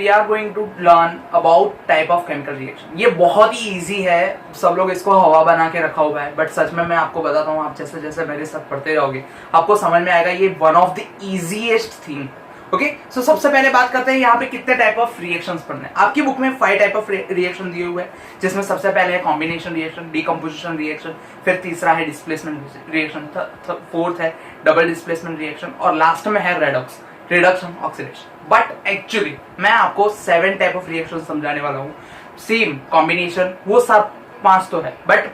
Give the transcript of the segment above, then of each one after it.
We are going to learn about type of chemical reaction. ये बहुत ही easy है, सब लोग इसको हवा बना के रखा हुआ है, बट सच में मैं आपको बताता हूँ, आप जैसे जैसे मेरे साथ पढ़ते रहोगे आपको समझ में आएगा ये one of the easiest thing. Okay, so सबसे पहले बात करते हैं यहाँ पे कितने टाइप ऑफ रिएक्शंस पढ़ने हैं। आपकी बुक में 5 टाइप ऑफ रिएक्शन दिए हुए हैं, जिसमें सबसे पहले है कॉम्बिनेशन रिएक्शन, डीकम्पोजिशन रिएक्शन, फिर तीसरा है डिस्प्लेसमेंट रिएक्शन, फोर्थ है डबल डिस्प्लेसमेंट रिएक्शन, और लास्ट में है redox, reduction oxidation. But actually मैं आपको 7 टाइप ऑफ रिएक्शन समझाने वाला हूँ। सेम कॉम्बिनेशन वो सब 5 तो है, बट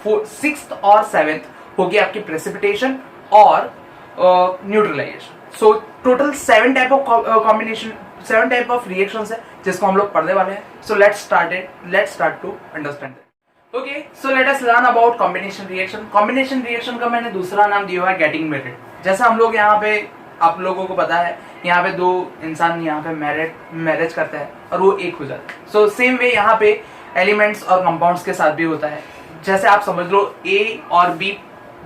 6th और 7th होगी आपकी प्रेसिपिटेशन और neutralisation. So total 7 type of combination, 7 type of reactions है जिसको हम लोग पढ़ने वाले हैं। So let's start to understand it. Okay, so let us learn about combination reaction. Combination reaction का मैंने दूसरा नाम दिया हुआ है गेटिंग मैरिड। जैसे हम लोग यहाँ पे, आप लोगों को पता है, यहाँ पे 2 इंसान यहाँ पे मैरिज करते हैं और वो एक हो जाता है। सो सेम वे यहाँ पे एलिमेंट्स और कंपाउंड्स के साथ भी होता है। जैसे आप समझ लो ए और बी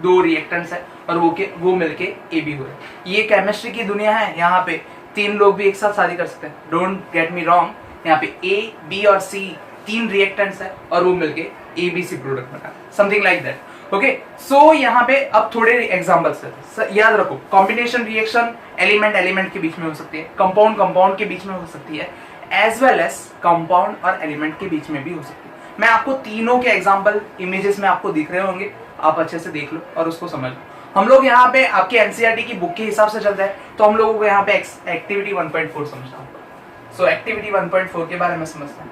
2 रिएक्टेंट्स है और वो मिलके ए बी हो रहे हैं। ये केमिस्ट्री की दुनिया है, यहाँ पे 3 लोग भी एक साथ शादी कर सकते हैं। डोंट गेट मी रॉन्ग, यहाँ पे ए बी और सी 3 रिएक्टेंट्स है और वो मिलके ए बी सी प्रोडक्ट बना, समथिंग लाइक दैट। ओके, सो यहाँ पे अब थोड़े एग्जांपल्स है। याद रखो, कॉम्बिनेशन रिएक्शन एलिमेंट के बीच में हो सकती है, कंपाउंड के बीच में हो सकती है, एज वेल एज कंपाउंड और एलिमेंट के बीच में भी हो सकती है। मैं आपको तीनों के एग्जांपल इमेजेस में आपको दिख रहे होंगे, आप अच्छे से देख लो और उसको समझ लो। हम लोग यहाँ पे आपके एनसीईआरटी की बुक के हिसाब से चलता है, तो हम लोगों को यहाँ पे एक्टिविटी 1.4 समझना होगा। सो एक्टिविटी 1.4 के बारे में समझते हैं।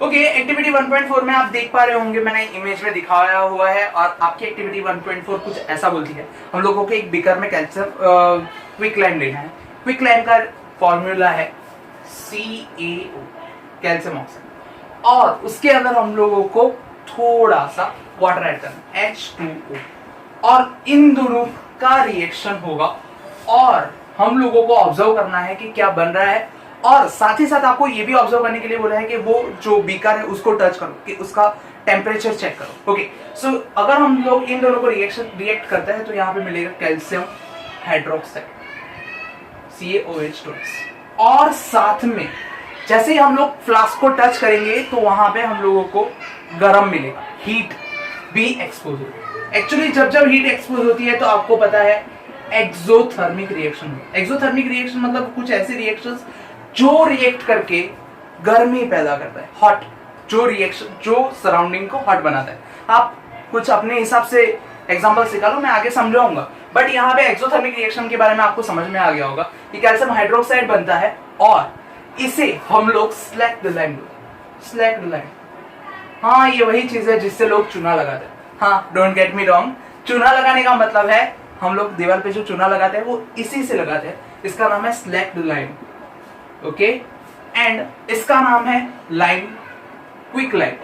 ओके, एक्टिविटी 1.4 में आप देख पा रहे होंगे, मैंने इमेज में दिखाया हुआ है, और आपकी एक्टिविटी 1.4 कुछ ऐसा बोलती है। हम लोगों को एक बीकर में कैल्शियम क्विकलाइम लेना है। क्विकलाइम का फॉर्मूला है CaO, कैल्शियम ऑक्साइड, और उसके अंदर हम लोगों को थोड़ा सा वाटर ऐड करना है, H2O, और इन दोनों का रिएक्शन होगा और हम लोगों को ऑब्जर्व करना है कि क्या बन रहा है, और साथ ही साथ आपको ये भी ऑब्जर्व करने के लिए बोला है कि वो जो बीकर है उसको टच करो, कि उसका टेम्परेचर चेक करो। ओके, सो अगर हम लोग इन दोनों को रिएक्ट करते हैं तो यहाँ पे मिलेगा कैल्शियम हाइड्रोक्साइड CaOH2, और साथ में जैसे ही हम लोग फ्लास्क को टच करेंगे तो वहां पे हम लोगों को गर्म मिलेगा, हीट भी एक्सपोज होगी। एक्चुअली जब हीट एक्सपोज होती है तो आपको पता है एक्सोथर्मिक रिएक्शन। एक्सोथर्मिक रिएक्शन मतलब कुछ ऐसे रिएक्शंस जो रिएक्ट करके गर्मी पैदा करता है, हॉट, जो रिएक्शन जो सराउंडिंग को हॉट बनाता है। आप कुछ अपने हिसाब से एग्जांपल निकालो, मैं आगे समझाऊंगा, बट यहाँ पे एक्सोथर्मिक रिएक्शन के बारे में आपको समझ में आ गया होगा कि कैल्शियम हाइड्रोक्साइड बनता है और इसे हम लोग स्लैक्ड लाइम, हाँ ये वही चीज है जिससे लोग चूना लगाते हैं। हाँ, डोंट गेट मी रॉन्ग, चूना लगाने का मतलब है हम लोग दीवार पे जो चूना लगाते हैं वो इसी से लगाते हैं, इसका नाम है स्लैक्ड लाइम। ओके, एंड इसका नाम है लाइम, क्विक लाइम।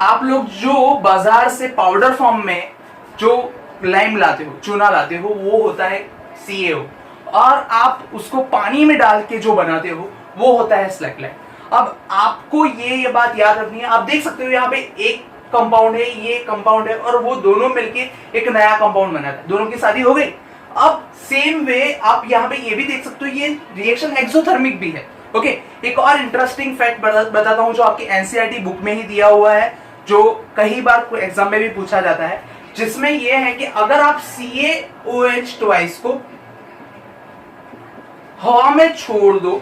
आप लोग जो बाजार से पाउडर फॉर्म में जो लाइम लाते हो, चूना लाते हो, वो होता है CaO, और आप उसको पानी में डाल के जो बनाते हो वो होता है स्लैक्ड लाइम। अब आपको ये बात याद रखनी है। आप देख सकते हो यहाँ पे एक कंपाउंड है, ये कंपाउंड है, और वो दोनों मिलके एक नया कंपाउंड बनाता है, दोनों की शादी हो गई। अब सेम वे आप यहाँ पे ये भी देख सकते हो, ये रिएक्शन एक्सोथर्मिक भी है। ओके, एक और इंटरेस्टिंग फैक्ट बताता हूँ जो आपकी एनसीईआरटी बुक में ही दिया हुआ है, जो कई बार एग्जाम में भी पूछा जाता है, जिसमें यह है कि अगर आप CaOH को हवा में छोड़ दो,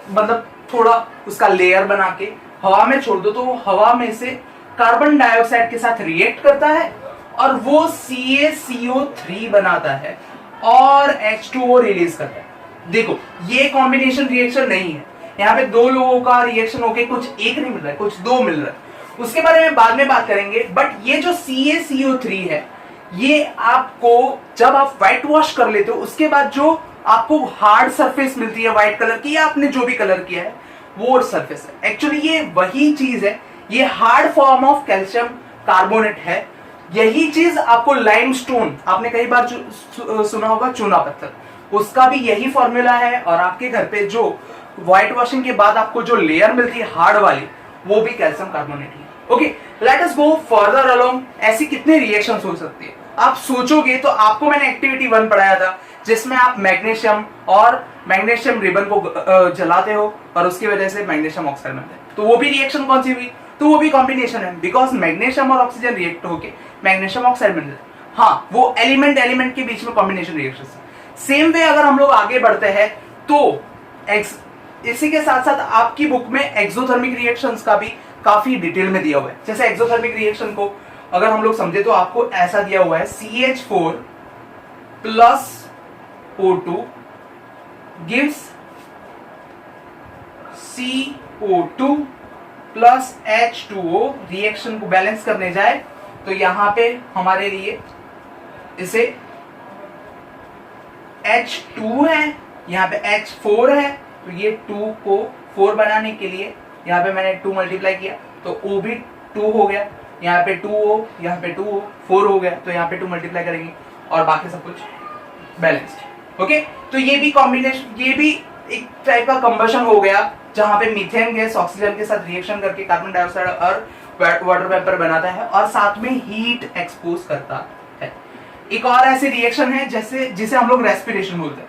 मतलब थोड़ा उसका लेयर बना के हवा में छोड़ दो, तो वो हवा में से कार्बन डाइऑक्साइड के साथ रिएक्ट करता है और वो CaCO3 बनाता है और H2O रिलीज करता है। देखो, ये कॉम्बिनेशन रिएक्शन नहीं है, यहाँ पे 2 लोगों का रिएक्शन होके कुछ एक नहीं मिल रहा है, कुछ 2 मिल रहा है, उसके बारे में बाद में बात करेंगे। बट ये जो CaCO3 है, ये आपको जब आप व्हाइट वॉश कर लेते हो उसके बाद जो आपको हार्ड सरफेस मिलती है व्हाइट कलर की, या आपने जो भी कलर किया है वो सरफेस है। एक्चुअली ये वही चीज है, ये hard form of calcium carbonate है। यही चीज आपको लाइमस्टोन, आपने कई बार सुना होगा चूना पत्थर, उसका भी यही फॉर्मूला है। और आपके घर पे जो व्हाइट वॉशिंग के बाद आपको जो लेयर मिलती है हार्ड वाली, वो भी कैल्शियम कार्बोनेट है। ओके, लेट अस गो फर्दर अलोंग। ऐसी कितने रिएक्शंस हो सकती है? आप सोचोगे तो आपको मैंने एक्टिविटी 1 पढ़ाया था जिसमें आप मैग्नीशियम और मैग्नीशियम रिबन को जलाते हो और उसकी वजह से मैग्नीशियम ऑक्साइड बनता है। तो वो भी रिएक्शन कौन सी हुई? तो वो भी कॉम्बिनेशन है, बिकॉज मैग्नीशियम और ऑक्सीजन रिएक्ट होके मैग्नीशियम ऑक्साइड बन जाता है। हाँ, वो एलिमेंट के बीच में कॉम्बिनेशन रिएक्शन है। सेम वे अगर हम लोग आगे बढ़ते हैं तो इसी के साथ साथ आपकी बुक में एक्सोथर्मिक रिएक्शंस का भी काफी डिटेल में दिया हुआ है। जैसे एक्सोथर्मिक रिएक्शन को अगर हम लोग समझे तो आपको ऐसा दिया हुआ है CH4 plus O2 gives CO2 plus H2O। Reaction को बैलेंस करने जाए तो यहां पे हमारे लिए इसे H2 है, यहां पे H4 है, तो ये 2 को 4 बनाने के लिए यहां पे मैंने 2 मल्टीप्लाई किया तो O भी 2 हो गया, यहाँ पे 2O, यहाँ पे 2O, 4 हो गया, तो यहाँ पे 2 मल्टीप्लाई करेंगे और बाकी सब कुछ बैलेंस्ड। ओके, तो ये भी कॉम्बिनेशन, ये भी एक टाइप का कंबशन हो गया जहां पे मीथेन गैस ऑक्सीजन के साथ रिएक्शन करके कार्बन डाइऑक्साइड और वाटर वेपर बनाता है और साथ में हीट एक्सपोज करता है। एक और ऐसी रिएक्शन है जैसे जिसे हम लोग रेस्पिरेशन बोलते हैं।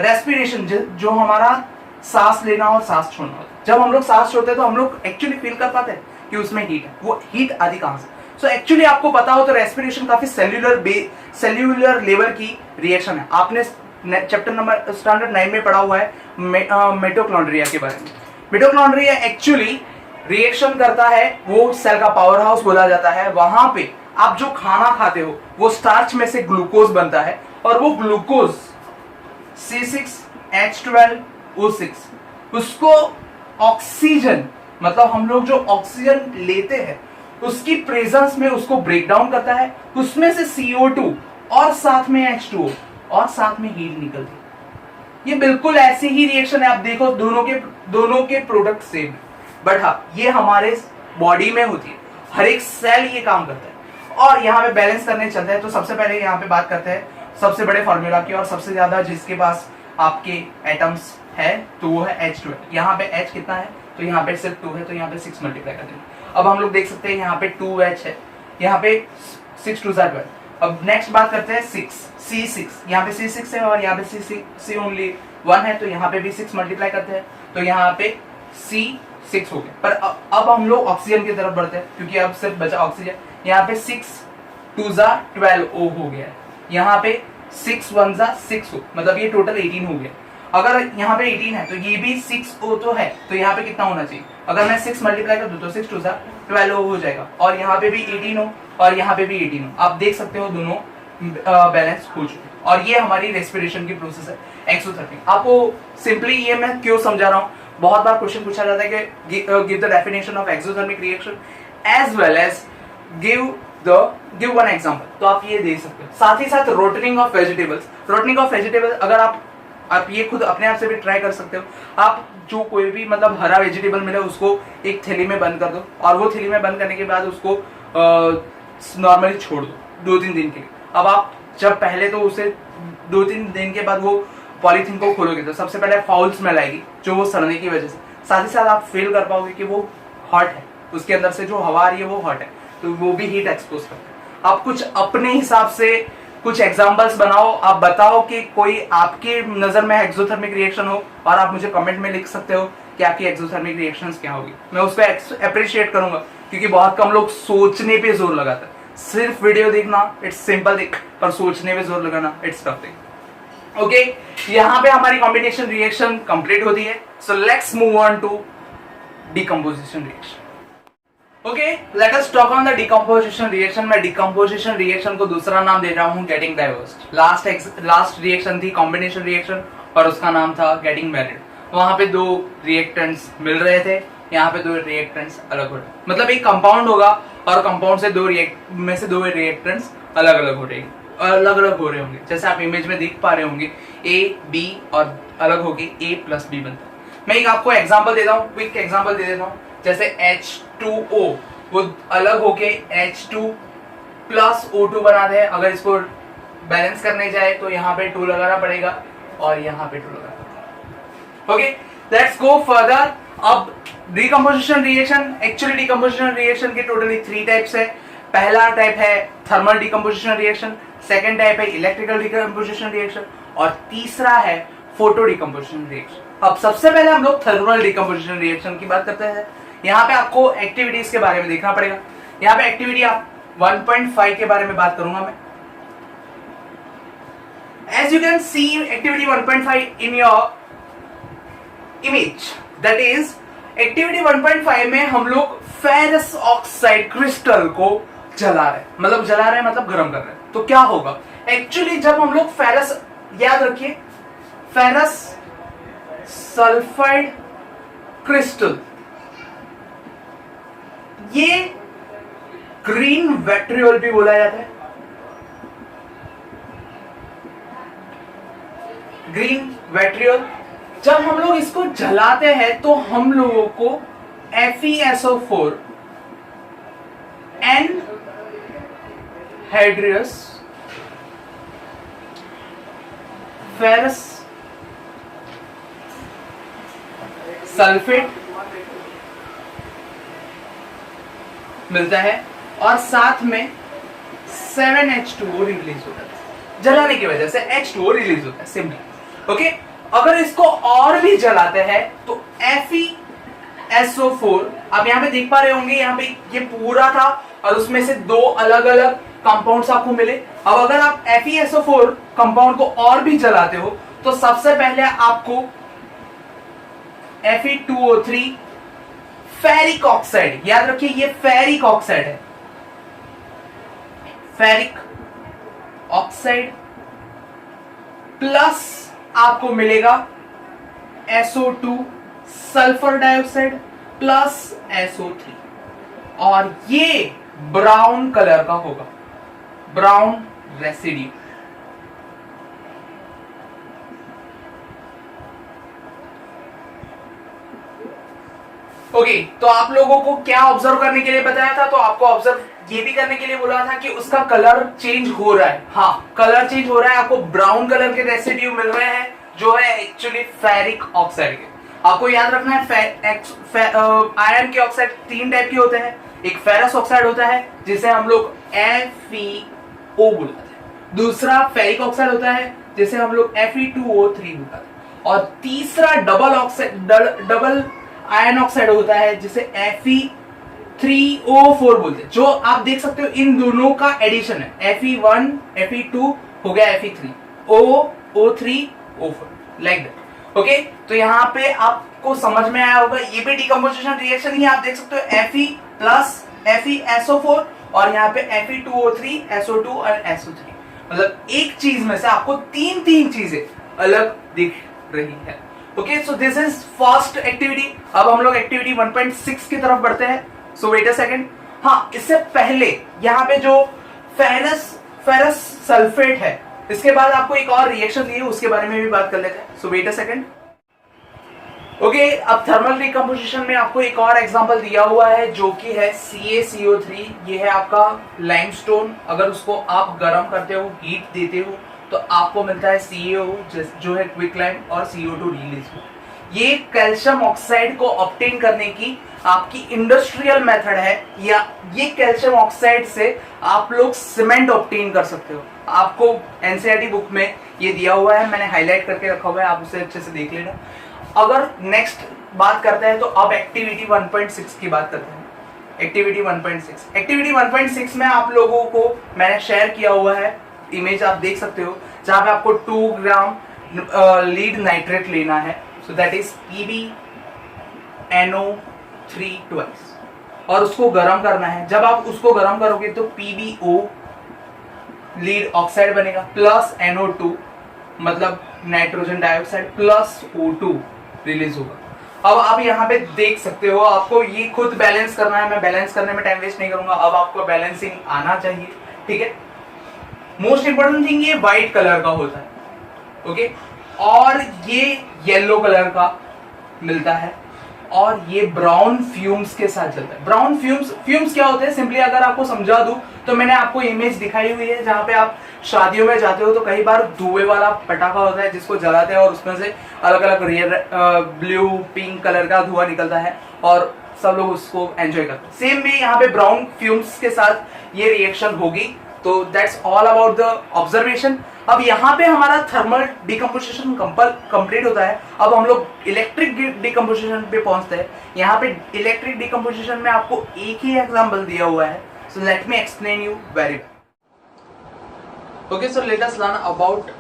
रेस्पिरेशन जो हमारा सांस लेना और सांस छोड़ना होता है। जब हम लोग सांस छोड़ते हैं तो हम लोग एक्चुअली फील कर पाते हैं कि उसमें हीट है। वो हीट आदि कहां से? सो एक्चुअली आपको पता हो तो रेस्पिरेशन काफी सेल्यूलर लेवल की रिएक्शन है। आपने चैप्टर नंबर स्टैंडर्ड 9 में पढ़ा हुआ है मिटोकॉन्ड्रिया के बारे में। मिटोकॉन्ड्रिया एक्चुअली रिएक्शन करता है, वो सेल का पावर हाउस बोला जाता है। वहां पे आप जो खाना खाते हो वो स्टार्च में से ग्लूकोज बनता है और वो ग्लूकोज C6H12O6 उसको ऑक्सीजन, मतलब हम लोग जो ऑक्सीजन लेते हैं उसकी प्रेजेंस में उसको ब्रेक डाउन करता है, उसमें से CO2 और साथ में H2O और साथ में हीट निकलती है। ये बिल्कुल ऐसी ही रिएक्शन है। आप देखो दोनों के प्रोडक्ट सेम, बट हाँ ये हमारे बॉडी में होती है, हर एक सेल ये काम करता है। और यहाँ पे बैलेंस करने चलते हैं तो सबसे पहले यहाँ पे बात करते हैं सबसे बड़े फॉर्मूला की, और सबसे ज्यादा जिसके पास आपके एटम्स है तो वो है H2। यहाँ पे H कितना है? तो यहाँ पे सिर्फ 2 है, तो यहाँ पे 6 मल्टीप्लाई कर देंगे। अब हम लोग देख सकते हैं यहाँ पे 2H है, यहाँ पे 6 2 12। अब नेक्स्ट बात करते हैं C6, यहाँ पे C6 है और यहाँ पे C ओनली 1 है, तो यहाँ पे भी 6 मल्टीप्लाई करते हैं, तो यहाँ पे C6 हो गया। पर अब हम लोग ऑक्सीजन की तरफ बढ़ते हैं क्योंकि अब सिर्फ बचा ऑक्सीजन। यहाँ पे 6 2 12O हो गया है, यहाँ पे 6 1 6 हो, मतलब ये टोटल 18 हो गया। अगर यहाँ पे 18 है तो ये भी 6O तो है, तो यहाँ पे कितना होना चाहिए? अगर मैं 6 मल्टीप्लाई कर दूं तो 6 2 12O हो जाएगा, और यहाँ पे भी 18 हो और यहाँ पे भी 18 हो। आप देख सकते हो दोनों बैलेंस हो चुके। और ये हमारी रेस्पिरेशन की प्रोसेस है एक्सोथर्मिक। आपको सिंपली ये मैं क्यों समझा रहा हूँ, बहुत बार क्वेश्चन पूछा जाता है कि give the definition of exothermic reaction as well as give one example, तो आप ये दे सकते हो। साथ ही साथ रोटनिंग ऑफ वेजिटेबल्स अगर आप ये खुद अपने आप से भी ट्राई कर सकते हो। आप जो कोई भी मतलब हरा वेजिटेबल मिले उसको एक थैली में बंद कर दो, और वो थैली में बंद करने के बाद उसको नॉर्मली छोड़ दो 2-3 दिन के लिए। अब आप जब पहले तो उसे 2-3 दिन के बाद वो पॉलीथीन को खोलोगे तो सबसे पहले फाउल स्मेल आएगी जो वो सड़ने की वजह से। साथ ही साथ आप फील कर पाओगे कि वो हॉट है, उसके अंदर से जो हवा आ रही है वो हॉट है, तो वो भी हीट एक्सपोज करता है। आप कुछ अपने हिसाब से कुछ एग्जांपल्स बनाओ, आप बताओ कि कोई आपकी नजर में एक्सोथर्मिक रिएक्शन हो, और आप मुझे कमेंट में लिख सकते हो कि आपकी एक्सोथर्मिक रिएक्शंस क्या होगी। मैं उसको अप्रिशिएट करूंगा क्योंकि बहुत कम लोग सोचने पे जोर लगाते हैं। सिर्फ वीडियो देखना इट्स सिंपल थिंग, पर सोचने पे जोर लगाना इट्स टफ थिंग। ओके, यहाँ पे हमारी कॉम्बिनेशन रिएक्शन कंप्लीट होती है। So let's move on to decomposition reaction. Okay, let us talk on the decomposition reaction. मैं डिकम्पोजिशन रिएक्शन को दूसरा नाम दे रहा हूँ गेटिंग डाइवर्स्ड। लास्ट रिएक्शन थी कॉम्बिनेशन रिएक्शन और उसका नाम था गेटिंग मैरिड। वहां पे 2 रिएक्टेंट्स मिल रहे थे, यहाँ पे 2 रिएक्टेंट्स अलग हो रहे, मतलब एक कंपाउंड होगा और कंपाउंड से 2 रिएक्टेंट्स अलग अलग हो रहे होंगे। जैसे आप इमेज में देख पा रहे होंगे A B और अलग होके A प्लस B बनता है। मैं एक आपको एग्जांपल देता हूँ, क्विक एग्जांपल दे देता हूँ। जैसे H2O वो अलग होके H2 प्लस O2 बनाते हैं। अगर इसको बैलेंस करने जाए तो यहाँ पे 2 लगाना पड़ेगा और यहाँ पे 2 लगाना पड़ेगा। Okay, let's go further. अब decomposition reaction, actually decomposition reaction के टोटली 3 टाइप्स है। पहला टाइप है thermal decomposition reaction, second type है इलेक्ट्रिकल डिकम्पोजिशन रिएक्शन, और तीसरा है फोटो डिकम्पोजिशन रिएक्शन। अब सबसे पहले हम लोग थर्मल डिकम्पोजिशन रिएक्शन की बात करते हैं। यहाँ पे आपको एक्टिविटीज के बारे में देखना पड़ेगा। यहाँ पे एक्टिविटी आप 1.5 के बारे में बात करूंगा मैं। As you can see activity 1.5 in your image, that is activity 1.5 में हम लोग फेरस ऑक्साइड क्रिस्टल को जला रहे हैं, मतलब जला रहे हैं मतलब गर्म कर रहे हैं। तो क्या होगा एक्चुअली जब हम लोग फेरस, याद रखिए फेरस सल्फाइड क्रिस्टल, ये ग्रीन वेट्रियोल भी बोला जाता है, ग्रीन वेट्रियोल। जब हम लोग इसको जलाते हैं तो हम लोगों को FeSO4 एनहाइड्रियस फेरस सल्फेट मिलता है और साथ में 7H2O रिलीज होता है। जलाने की वजह से H2O रिलीज होता है सिंपली। ओके, अगर इसको और भी जलाते हैं तो FeSO4, आप यहाँ पे देख पा रहे होंगे, यहाँ पे ये पूरा था और उसमें से दो अलग अलग कंपाउंड्स आपको मिले। अब अगर आप FeSO4 कंपाउंड को और भी जलाते हो तो सबसे पहले आपको Fe2O3 फेरिक ऑक्साइड, याद रखिए ये फेरिक ऑक्साइड है, फेरिक ऑक्साइड प्लस आपको मिलेगा SO2 sulphur dioxide plus SO3, और ये ब्राउन कलर का होगा, ब्राउन रेसिड्यू। ओके, तो आप लोगों को क्या ऑब्जर्व करने के लिए बताया था, तो आपको ऑब्जर्व ये भी करने के लिए बोला था कि उसका कलर चेंज हो रहा है। हाँ, कलर चेंज हो रहा है, आपको ब्राउन कलर के रेसिड्यू मिल रहे हैं जो है एक्चुअली फेरिक ऑक्साइड के। आपको याद रखना है आयरन के ऑक्साइड तीन टाइप के होते हैं। एक फेरस ऑक्साइड होता है जिसे हम लोग FeO बुलाते हैं, दूसरा फेरिक ऑक्साइड होता है जिसे हम लोग Fe2O3 बुलाते हैं, और तीसरा double oxide, double iron oxide होता है जिसे Fe3O4 बोलते हैं। जो आप देख सकते हो इन दोनों का एडिशन है, Fe1 Fe2 हो गया Fe3, O3O4 like that. Okay, तो यहाँ पे आपको समझ में आया होगा, ये भी डिकम्पोजिशन रिएक्शन ही आप देख सकते हो, Fe प्लस FeSO4 और यहाँ पे Fe2O3 SO2 और SO3, मतलब एक चीज में से आपको तीन तीन चीजें अलग दिख रही है। Okay, so this is first activity. अब हम लोग एक्टिविटी 1.6 की तरफ बढ़ते हैं। सो वेट अ सेकंड, हाँ इससे पहले यहाँ पे जो फेरस सल्फेट है, इसके बाद आपको एक और रिएक्शन दी है, उसके बारे में भी बात कर लेते हैं। सो वेट अ सेकंड। ओके, अब थर्मल डिकम्पोजिशन में आपको एक और एग्जांपल दिया हुआ है जो कि है CaCO3। ये है आपका लाइमस्टोन। अगर उसको आप गर्म करते हो, हीट देते हो, तो आपको मिलता है CaO जो है क्विक लाइम और CO2 रिलीज हो। ये कैल्शियम ऑक्साइड को ऑब्टेन करने की आपकी इंडस्ट्रियल मेथड है, या ये कैल्शियम ऑक्साइड से आप लोग सीमेंट ऑब्टेन कर सकते हो। आपको NCERT बुक में ये दिया हुआ है, मैंने हाईलाइट करके रखा हुआ है, आप उसे अच्छे से देख लेना। अगर नेक्स्ट बात करते हैं तो अब एक्टिविटी 1.6 की बात करते हैं। एक्टिविटी 1.6 में आप लोगों को मैंने शेयर किया हुआ है, इमेज आप देख सकते हो, जहां पे आपको 2 ग्राम लीड नाइट्रेट लेना है। So that is PbNO3 twice, और उसको गर्म करना है। जब आप उसको गर्म करोगे तो PbO लीड ऑक्साइड बनेगा प्लस NO2 मतलब nitrogen dioxide plus O2 release होगा। अब आप यहाँ पे देख सकते हो, आपको ये खुद बैलेंस करना है, मैं बैलेंस करने में टाइम वेस्ट नहीं करूंगा। अब आपको बैलेंसिंग आना चाहिए, ठीक है। मोस्ट इंपोर्टेंट थिंग, ये व्हाइट कलर का होता है, ओके, और ये येलो कलर का मिलता है, और ये ब्राउन फ्यूम्स के साथ चलता है। ब्राउन फ्यूम्स क्या होते हैं, सिंपली अगर आपको समझा दूं तो मैंने आपको इमेज दिखाई हुई है, जहां पे आप शादियों में जाते हो तो कई बार धुएं वाला पटाखा होता है जिसको जलाते हैं और उसमें से अलग अलग ब्लू पिंक कलर का धुआं निकलता है, और सब लोग उसको एंजॉय करते हैं। सेम भी यहाँ पे ब्राउन फ्यूम्स के साथ ये रिएक्शन होगी। तो that's all about the observation. अब यहाँ पे हमारा थर्मल डिकम्पोजिशन कंप्लीट होता है। अब हम लोग इलेक्ट्रिक डिकम्पोजिशन पे पहुंचते हैं। यहाँ पे इलेक्ट्रिक डिकम्पोजिशन में आपको एक ही एग्जांपल दिया हुआ है, so let me explain you very well. Okay, so let us learn about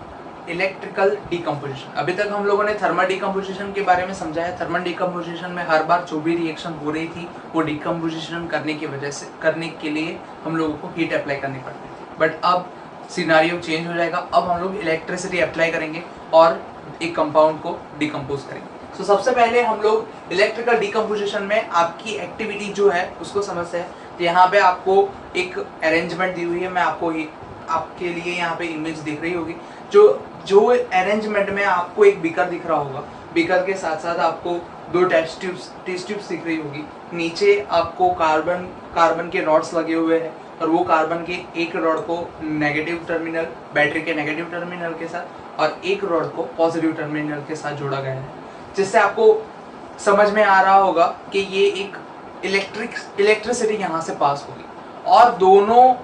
electrical decomposition. अभी तक हम लोगों ने थर्मल डिकम्पोजिशन के बारे में समझा है। थर्मल डिकम्पोजिशन में हर बार जो भी रिएक्शन हो रही थी वो डिकम्पोजिशन करने की वजह से, करने के लिए हम लोगों को हीट अप्लाई करनी पड़ती थी। बट अब सिनारियो चेंज हो जाएगा। अब हम लोग इलेक्ट्रिसिटी अप्लाई करेंगे और एक कंपाउंड को डिकम्पोज करेंगे। सो सबसे पहले हम लोग इलेक्ट्रिकल डिकम्पोजिशन में आपकी एक्टिविटी जो है उसको समझते हैं। तो यहाँ पे आपको एक अरेंजमेंट दी हुई है, मैं आपके लिए यहाँ पे इमेज दिख रही होगी। जो अरेंजमेंट में आपको एक बीकर दिख रहा होगा, बीकर के साथ साथ आपको दो टेस्ट ट्यूब्स दिख रही होगी। नीचे आपको कार्बन के रॉड्स लगे हुए हैं और वो कार्बन के एक रॉड को नेगेटिव टर्मिनल, बैटरी के नेगेटिव टर्मिनल के साथ और एक रॉड को पॉजिटिव टर्मिनल के साथ जोड़ा गया है, जिससे आपको समझ में आ रहा होगा कि ये एक इलेक्ट्रिसिटी यहाँ से पास होगी। और दोनों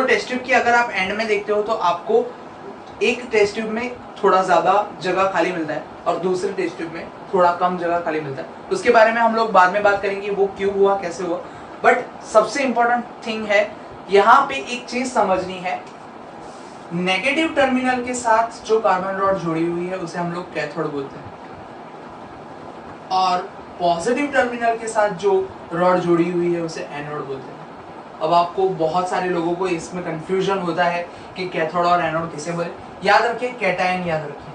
टेस्ट ट्यूब की अगर आप एंड में देखते हो तो आपको एक टेस्ट ट्यूब में थोड़ा ज्यादा जगह खाली मिलता है और दूसरे टेस्ट ट्यूब में थोड़ा कम जगह खाली मिलता है। उसके बारे में हम लोग बाद में बात करेंगे, वो क्यों हुआ, कैसे हुआ। बट सबसे इंपॉर्टेंट थिंग है यहाँ पे एक चीज समझनी है, नेगेटिव टर्मिनल के साथ जो कार्बन रॉड जुड़ी हुई है उसे हम लोग कैथोड बोलते हैं, और पॉजिटिव टर्मिनल के साथ जो रॉड जुड़ी हुई है उसे एनोड बोलते हैं। अब आपको बहुत सारे लोगों को इसमें कंफ्यूजन होता है कि कैथोड और एनोड किसे बोले। याद रखिए, कैटायन याद रखिए।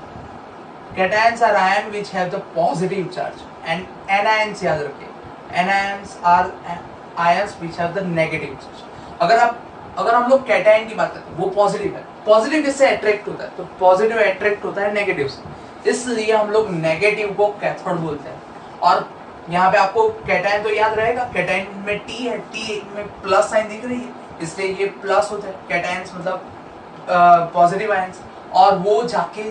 Cations are ions which have the positive charge and anions याद रखिए, anions are ions which have the negative charge. अगर हम लोग कैटायन की बात करते हैं वो पॉजिटिव है, पॉजिटिव किससे अट्रैक्ट होता है, तो पॉजिटिव अट्रैक्ट होता है नेगेटिव से, इसलिए हम लोग नेगेटिव को कैथोड बोलते हैं। और यहाँ पे आपको कैटायन तो याद रहेगा, कैटायन में टी है, टी में प्लस साइन दिख रही है, इसलिए ये प्लस होता है। कैटायंस मतलब पॉजिटिव आयंस, और वो जाके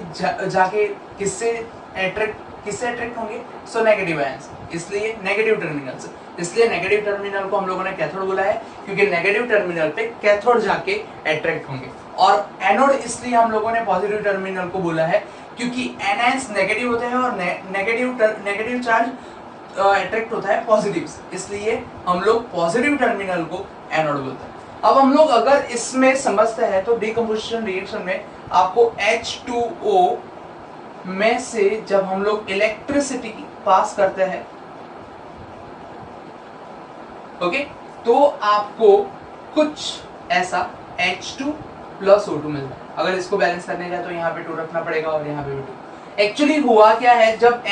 किससे अट्रैक्ट होंगे, सो नेगेटिव आयंस, इसलिए नेगेटिव टर्मिनल से। इसलिए नेगेटिव टर्मिनल को हम लोगों ने कैथोड बोला है, क्योंकि नेगेटिव टर्मिनल पे कैथोड जाके अट्रैक्ट होंगे। और एनोड इसलिए हम लोगों ने पॉजिटिव टर्मिनल को बोला है क्योंकि एनायंस नेगेटिव होते हैं और नेगेटिव चार्ज अट्रैक्ट होता है पॉजिटिव से, इसलिए हम लोग पॉजिटिव टर्मिनल को एनोड बोलते हैं। अब हम लोग अगर इसमें समझते हैं तो डिकम्पोजिशन रिएक्शन में आपको H2O में से जब हम लोग इलेक्ट्रिसिटी पास करते हैं, ओके, तो आपको कुछ ऐसा H2 प्लस O2 मिलता है। अगर इसको बैलेंस करने जाए तो यहाँ पे 2 रखना पड़ेगा और यहाँ पे भी 2। एक्चुअली हुआ क्या है, जब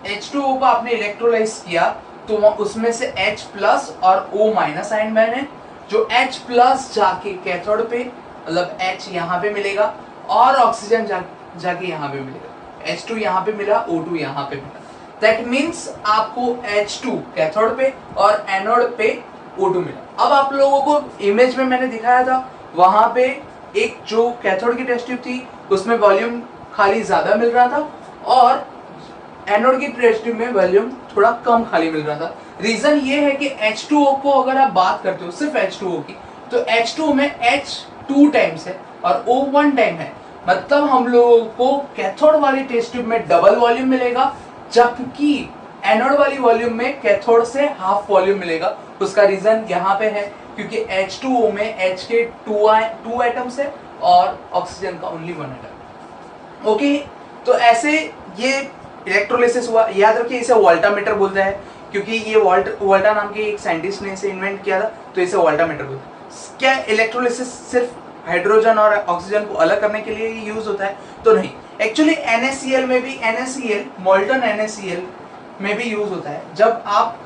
H2O को आपने इलेक्ट्रोलाइज किया तो उसमें से H प्लस और O माइनस आयन बने, जो H प्लस जाके कैथोड पे, मतलब H यहाँ पे मिलेगा और ऑक्सीजन जाके यहाँ पे मिलेगा। H2 यहाँ पे मिला, O2 यहाँ पे मिला। दैट मीन्स आपको H2 कैथोड पे और एनोड पे O2 मिला। अब आप लोगों को इमेज में मैंने दिखाया था, वहां पे एक जो कैथोड की टेस्ट ट्यूब थी उसमें वॉल्यूम खाली ज्यादा मिल रहा था और एनोड की टेस्ट ट्यूब में वॉल्यूम थोड़ा कम खाली मिल रहा था। रीजन ये है कि H2O को अगर आप बात करते हो सिर्फ H2O की, तो H2O में H 2 टाइम्स है और O 1 टाइम है, मतलब हम लोगों को कैथोड वाली टेस्ट ट्यूब में डबल वॉल्यूम मिलेगा, जबकि एनोड वाली वॉल्यूम में कैथोड से हाफ वॉल्यूम मिलेगा। उसका रीजन यहाँ पे है क्योंकि H2O में H के 2 एटम्स है और ऑक्सीजन का ओनली 1 एटम। ओके, तो ऐसे ये इलेक्ट्रोलिसिस हुआ। याद रखिए इसे वोल्टामीटर बोलते हैं, क्योंकि ये वोल्टा नाम के एक साइंटिस्ट ने इसे इन्वेंट किया था, तो इसे वोल्टामीटर बोलते हैं। क्या इलेक्ट्रोलिसिस सिर्फ हाइड्रोजन और ऑक्सीजन को अलग करने के लिए यूज होता है? तो नहीं, एक्चुअली NaCl में भी मोल्टन NaCl में भी यूज होता है। जब आप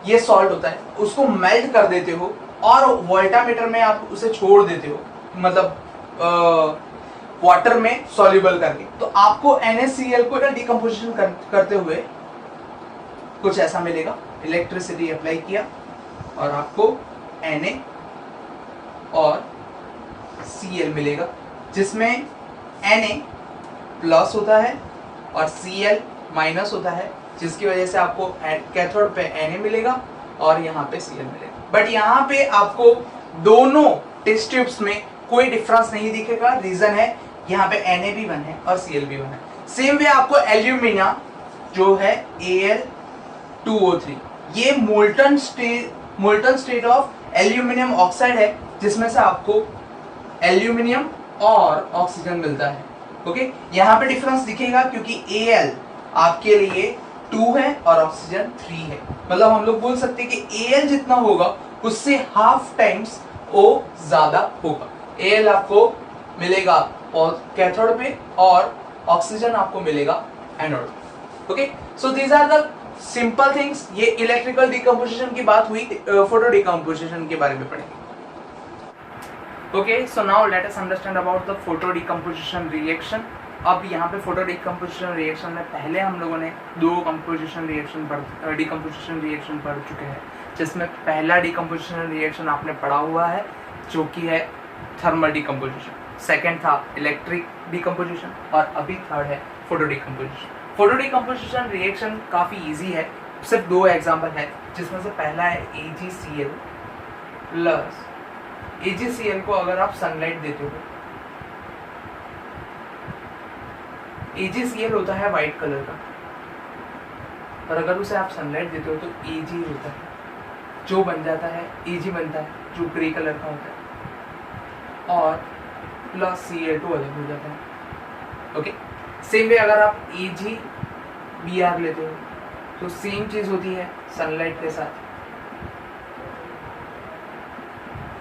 ये सॉल्ट होता है उसको मेल्ट कर देते हो और वोल्टामीटर में आप उसे छोड़ देते हो, मतलब वाटर में सॉल्युबल करके, तो आपको NaCl को डिकम्पोजिशन करते हुए कुछ ऐसा मिलेगा। इलेक्ट्रिसिटी अप्लाई किया और आपको Na और Cl मिलेगा, जिसमें Na प्लस होता है और Cl माइनस होता है। जिसकी वजह से आपको कैथोड पे Na मिलेगा और यहाँ पे Cl मिलेगा। बट यहाँ पे आपको दोनों टेस्ट ट्यूब्स में कोई डिफरेंस नहीं दिखेगा। रीजन है यहाँ पे Na भी 1 है और Cl भी 1 है। सेम वे आपको एल्यूमिनियम जो है Al2O3, ये molten state of aluminium oxide है, जिसमें से आपको एल्यूमिनियम और ऑक्सीजन मिलता है। ओके, यहाँ पे डिफरेंस दिखेगा क्योंकि Al आपके लिए 2 है और ऑक्सीजन 3 है। मतलब हम लोग बोल सकते हैं कि Al जितना होगा उससे हाफ टाइम्स O ज्यादा होगा। Al आपको मिलेगा और कैथोड पे और ऑक्सीजन आपको मिलेगा anode. Okay, so these are the simple things. ये इलेक्ट्रिकल डिकम्पोजिशन की बात हुई, फोटो डिकम्पोजिशन के बारे में पढ़ेंगे। Okay, so now let us understand about the photo decomposition reaction. अब यहाँ पे फोटो डिकम्पोजिशन रिएक्शन में पहले हम लोगों ने 2 डिकम्पोजिशन रिएक्शन पढ़ चुके हैं, जिसमें पहला डिकम्पोजिशन रिएक्शन आपने पढ़ा हुआ है जो कि है थर्मल डिकम्पोजिशन, सेकेंड था इलेक्ट्रिक डिकम्पोजिशन और अभी थर्ड है photo decomposition. Photo decomposition reaction काफ़ी इजी है, सिर्फ 2 एग्जाम्पल है, जिसमें से पहला है AgCl प्लस AgCl को अगर आप सनलाइट देते हो, AgCl होता है वाइट कलर का, और अगर उसे आप सनलाइट देते हो तो Ag होता है, जो बन जाता है Ag बनता है जो ग्रे कलर का होता है, और प्लस Cl2 अलग हो जाता है। ओके, सेम वे अगर आप AgBr लेते हो तो सेम चीज होती है सनलाइट के साथ,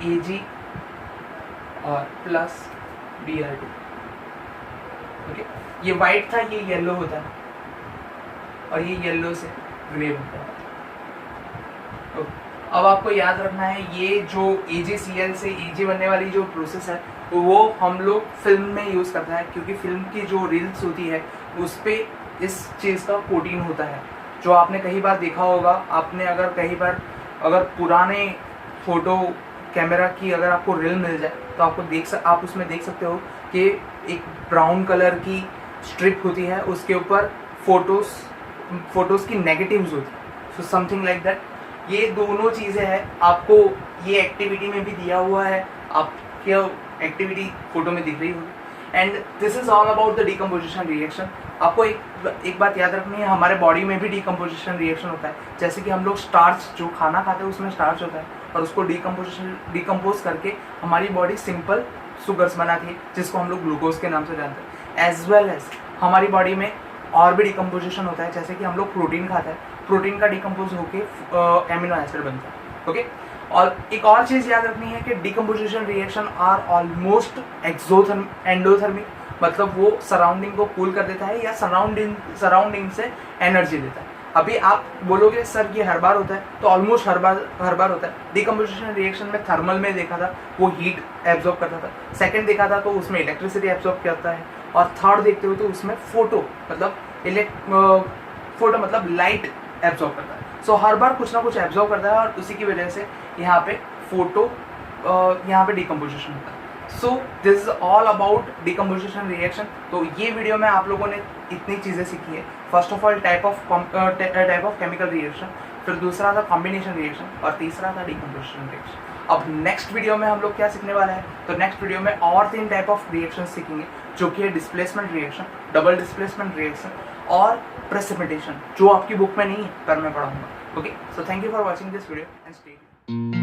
Ag और प्लस Br2। ओके, ये वाइट था, ये येलो होता है, और ये येलो से ग्रे बनता है। ओके, अब आपको याद रखना है ये जो AgCl से Ag बनने वाली जो प्रोसेस है वो हम लोग फिल्म में यूज़ करता है, क्योंकि फिल्म की जो रील्स होती है उस पर इस चीज़ का कोटिंग होता है, जो आपने कई बार देखा होगा। आपने अगर कई बार अगर पुराने फोटो कैमरा की अगर आपको रील मिल जाए तो आप उसमें देख सकते हो कि एक ब्राउन कलर की स्ट्रिप होती है, उसके ऊपर फोटोज़ की नेगेटिव्स होती है, सो समथिंग लाइक दैट। ये दोनों चीज़ें हैं, आपको ये एक्टिविटी में भी दिया हुआ है, आपके एक्टिविटी फोटो में दिख रही होगी। And this is all about the decomposition reaction. आपको एक बात याद रखनी है, हमारे बॉडी में भी डिकम्पोजिशन रिएक्शन होता है। जैसे कि हम लोग स्टार्च जो खाना खाते हैं उसमें स्टार्च होता है, और उसको डिकम्पोज करके हमारी बॉडी सिंपल शुगर्स बनाती है, जिसको हम लोग ग्लूकोज के नाम से जानते हैं। एज वेल एज हमारी बॉडी में और भी डिकम्पोजिशन होता है, जैसे कि हम लोग प्रोटीन खाते हैं, प्रोटीन का डिकम्पोज होकर एमिनो एसिड बनता है। ओके, और एक और चीज़ याद रखनी है कि decomposition reaction are almost endothermic, मतलब वो सराउंडिंग को कूल कर देता है या सराउंडिंग से एनर्जी देता है। अभी आप बोलोगे सर ये हर बार होता है, तो ऑलमोस्ट हर बार होता है। डिकम्पोजिशन रिएक्शन में थर्मल में देखा था वो हीट एब्जॉर्ब करता था, सेकंड देखा था तो उसमें इलेक्ट्रिसिटी एब्जॉर्ब करता है, और थर्ड देखते हो तो उसमें फोटो मतलब लाइट एब्जॉर्ब करता है। सो हर बार कुछ ना कुछ एब्जॉर्ब करता है, और उसी की वजह से यहाँ पे डिकम्पोजिशन होता है। So this is all about decomposition reaction. तो ये वीडियो में आप लोगों ने इतनी चीज़ें सीखी है। First of all type of chemical reaction, फिर दूसरा था कॉम्बिनेशन रिएक्शन, और तीसरा था डिकम्पोजिशन रिएक्शन। अब नेक्स्ट वीडियो में हम लोग क्या सीखने वाला है, तो नेक्स्ट वीडियो में और 3 टाइप ऑफ रिएक्शन सीखेंगे, जो कि है displacement reaction, double displacement reaction और प्रेसिपिटेशन, जो आपकी बुक में नहीं है पर मैं पढ़ाऊंगा। Okay, so thank you for watching this video and stay tuned.